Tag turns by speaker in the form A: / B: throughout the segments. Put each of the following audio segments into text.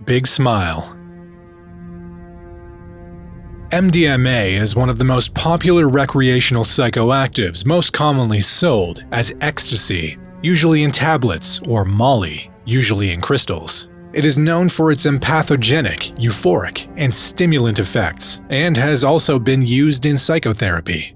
A: big smile. MDMA is one of the most popular recreational psychoactives, most commonly sold as ecstasy, usually in tablets, or Molly, usually in crystals. It is known for its empathogenic, euphoric, and stimulant effects, and has also been used in psychotherapy.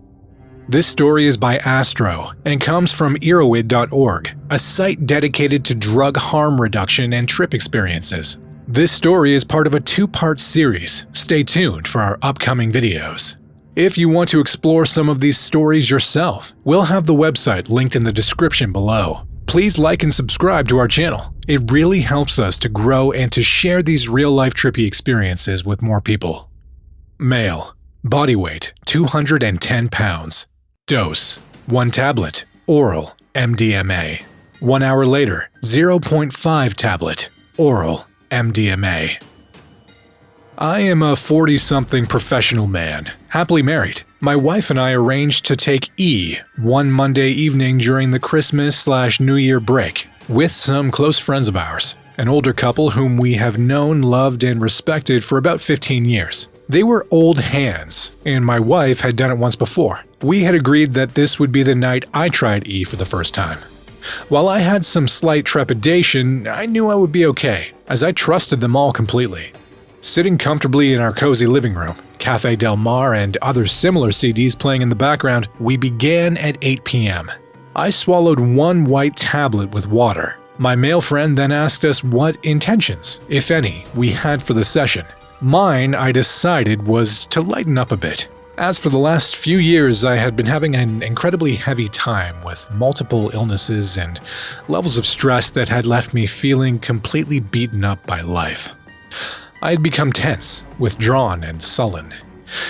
A: This story is by Astro and comes from eroid.org, a site dedicated to drug harm reduction and trip experiences. This story is part of a two-part series. Stay tuned for our upcoming videos. If you want to explore some of these stories yourself, we'll have the website linked in the description below. Please like and subscribe to our channel. It really helps us to grow and to share these real-life trippy experiences with more people. Male. Body weight, 210 pounds. Dose, 1 tablet, oral, MDMA. 1 hour later, 0.5 tablet, oral, MDMA. I am a 40-something professional man, happily married. My wife and I arranged to take E one Monday evening during the Christmas/New Year break with some close friends of ours, an older couple whom we have known, loved, and respected for about 15 years. They were old hands, and my wife had done it once before. We had agreed that this would be the night I tried E for the first time. While I had some slight trepidation, I knew I would be okay, as I trusted them all completely. Sitting comfortably in our cozy living room, Cafe Del Mar and other similar CDs playing in the background, we began at 8 p.m. I swallowed 1 white tablet with water. My male friend then asked us what intentions, if any, we had for the session. Mine, I decided, was to lighten up a bit. As for the last few years, I had been having an incredibly heavy time with multiple illnesses and levels of stress that had left me feeling completely beaten up by life. I had become tense, withdrawn, and sullen.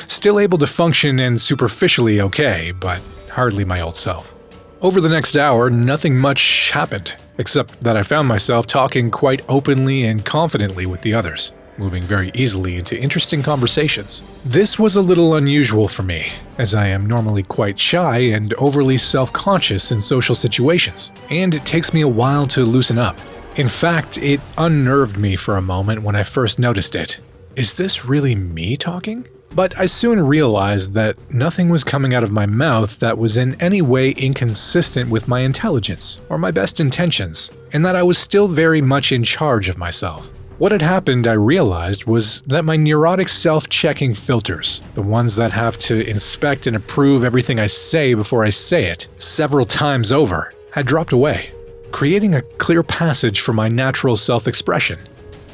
A: Still able to function and superficially okay, but hardly my old self. Over the next hour, nothing much happened, except that I found myself talking quite openly and confidently with the others, moving very easily into interesting conversations. This was a little unusual for me, as I am normally quite shy and overly self-conscious in social situations, and it takes me a while to loosen up. In fact, it unnerved me for a moment when I first noticed it. Is this really me talking? But I soon realized that nothing was coming out of my mouth that was in any way inconsistent with my intelligence or my best intentions, and that I was still very much in charge of myself. What had happened, I realized, was that my neurotic self-checking filters, the ones that have to inspect and approve everything I say before I say it several times over, had dropped away, creating a clear passage for my natural self-expression.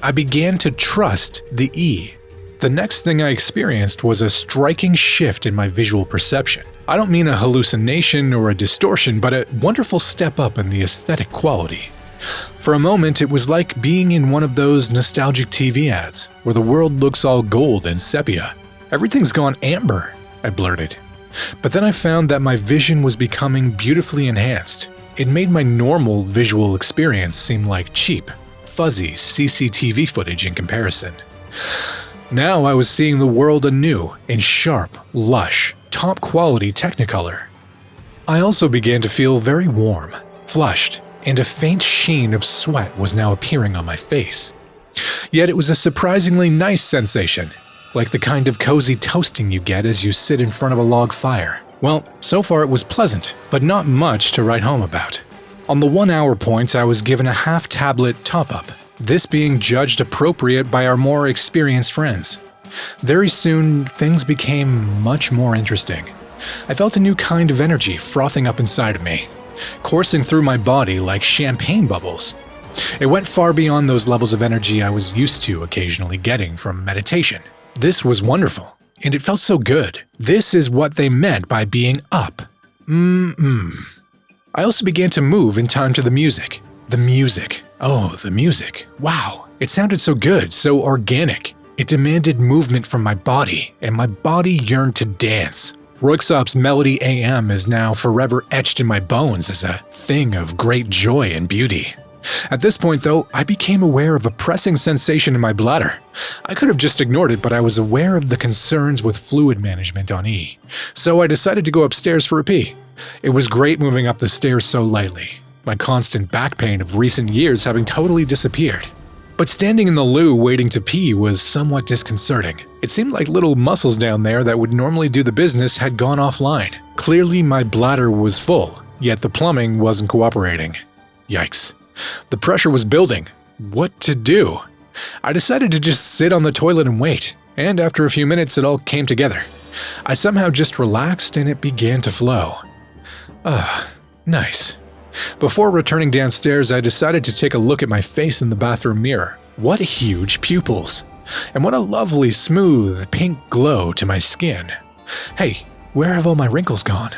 A: I began to trust the E. The next thing I experienced was a striking shift in my visual perception. I don't mean a hallucination or a distortion, but a wonderful step up in the aesthetic quality. For a moment, it was like being in one of those nostalgic TV ads, where the world looks all gold and sepia. "Everything's gone amber," I blurted. But then I found that my vision was becoming beautifully enhanced. It made my normal visual experience seem like cheap, fuzzy CCTV footage in comparison. Now I was seeing the world anew in sharp, lush, top-quality Technicolor. I also began to feel very warm, flushed, and a faint sheen of sweat was now appearing on my face. Yet it was a surprisingly nice sensation, like the kind of cozy toasting you get as you sit in front of a log fire. Well, so far it was pleasant, but not much to write home about. On the 1 hour point, I was given a half-tablet top-up, this being judged appropriate by our more experienced friends. Very soon, things became much more interesting. I felt a new kind of energy frothing up inside of me, coursing through my body like champagne bubbles. It went far beyond those levels of energy I was used to occasionally getting from meditation. This was wonderful. And it felt so good. This is what they meant by being up. I also began to move in time to the music. The music. Oh, the music. Wow. It sounded so good, so organic. It demanded movement from my body, and my body yearned to dance. Röyksopp's Melody AM is now forever etched in my bones as a thing of great joy and beauty. At this point, though, I became aware of a pressing sensation in my bladder. I could have just ignored it, but I was aware of the concerns with fluid management on E. So I decided to go upstairs for a pee. It was great moving up the stairs so lightly, my constant back pain of recent years having totally disappeared. But standing in the loo waiting to pee was somewhat disconcerting. It seemed like little muscles down there that would normally do the business had gone offline. Clearly my bladder was full, yet the plumbing wasn't cooperating. Yikes. The pressure was building. What to do? I decided to just sit on the toilet and wait, and after a few minutes it all came together. I somehow just relaxed and it began to flow. Nice. Before returning downstairs, I decided to take a look at my face in the bathroom mirror. What huge pupils! And what a lovely, smooth, pink glow to my skin. Hey, where have all my wrinkles gone?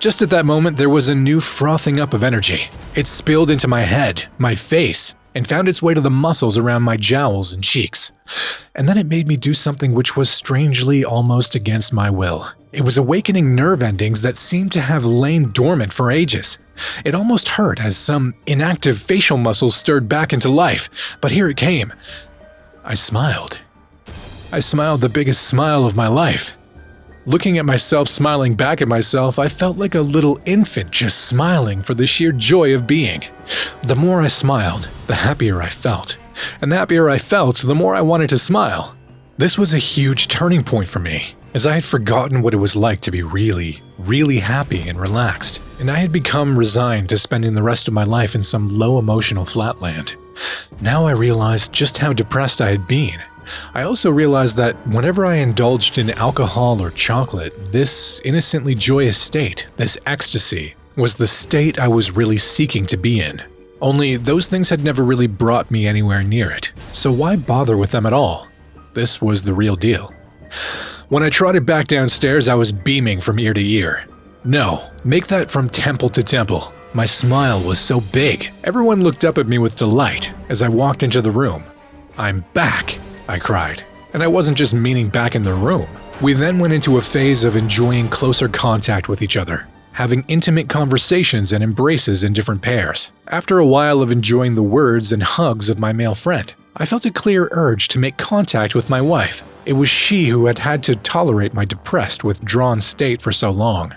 A: Just at that moment, there was a new frothing up of energy. It spilled into my head, my face, and found its way to the muscles around my jowls and cheeks. And then it made me do something which was strangely almost against my will. It was awakening nerve endings that seemed to have lain dormant for ages. It almost hurt as some inactive facial muscles stirred back into life, but here it came. I smiled. I smiled the biggest smile of my life. Looking at myself smiling back at myself, I felt like a little infant just smiling for the sheer joy of being. The more I smiled, the happier I felt. And the happier I felt, the more I wanted to smile. This was a huge turning point for me, as I had forgotten what it was like to be really, really happy and relaxed, and I had become resigned to spending the rest of my life in some low-emotional flatland. Now I realized just how depressed I had been. I also realized that whenever I indulged in alcohol or chocolate, this innocently joyous state, this ecstasy, was the state I was really seeking to be in. Only those things had never really brought me anywhere near it, so why bother with them at all? This was the real deal. When I trotted back downstairs, I was beaming from ear to ear. No, make that from temple to temple. My smile was so big, everyone looked up at me with delight as I walked into the room. "I'm back!" I cried. And I wasn't just meaning back in the room. We then went into a phase of enjoying closer contact with each other, having intimate conversations and embraces in different pairs. After a while of enjoying the words and hugs of my male friend, I felt a clear urge to make contact with my wife. It was she who had had to tolerate my depressed, withdrawn state for so long.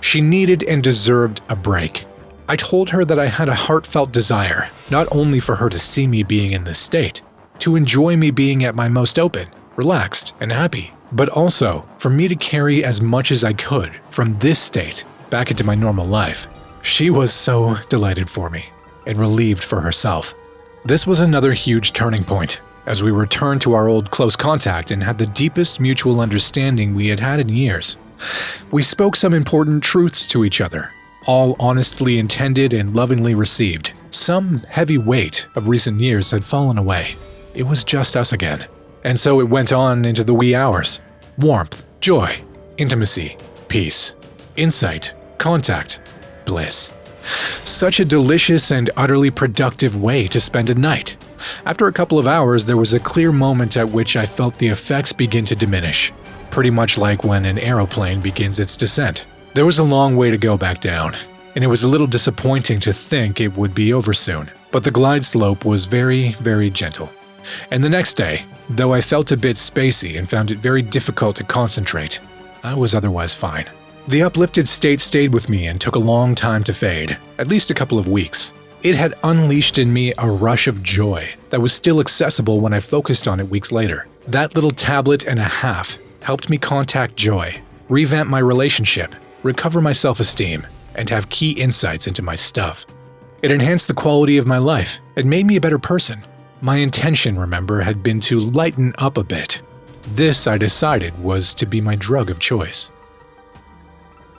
A: She needed and deserved a break. I told her that I had a heartfelt desire, not only for her to see me being in this state, to enjoy me being at my most open, relaxed, and happy, but also for me to carry as much as I could from this state back into my normal life. She was so delighted for me and relieved for herself. This was another huge turning point, as we returned to our old close contact and had the deepest mutual understanding we had had in years. We spoke some important truths to each other, all honestly intended and lovingly received. Some heavy weight of recent years had fallen away. It was just us again. And so it went on into the wee hours. Warmth, joy, intimacy, peace, insight, contact, bliss. Such a delicious and utterly productive way to spend a night. After a couple of hours, there was a clear moment at which I felt the effects begin to diminish. Pretty much like when an aeroplane begins its descent. There was a long way to go back down, and it was a little disappointing to think it would be over soon. But the glide slope was very, very gentle. And the next day, though I felt a bit spacey and found it very difficult to concentrate, I was otherwise fine. The uplifted state stayed with me and took a long time to fade, at least a couple of weeks. It had unleashed in me a rush of joy that was still accessible when I focused on it weeks later. That little tablet and a half helped me contact joy, revamp my relationship, recover my self-esteem, and have key insights into my stuff. It enhanced the quality of my life and made me a better person. My intention, remember, had been to lighten up a bit. This, I decided, was to be my drug of choice.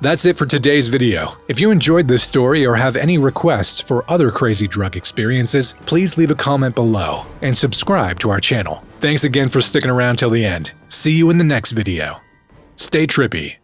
A: That's it for today's video. If you enjoyed this story or have any requests for other crazy drug experiences, please leave a comment below and subscribe to our channel. Thanks again for sticking around till the end. See you in the next video. Stay trippy.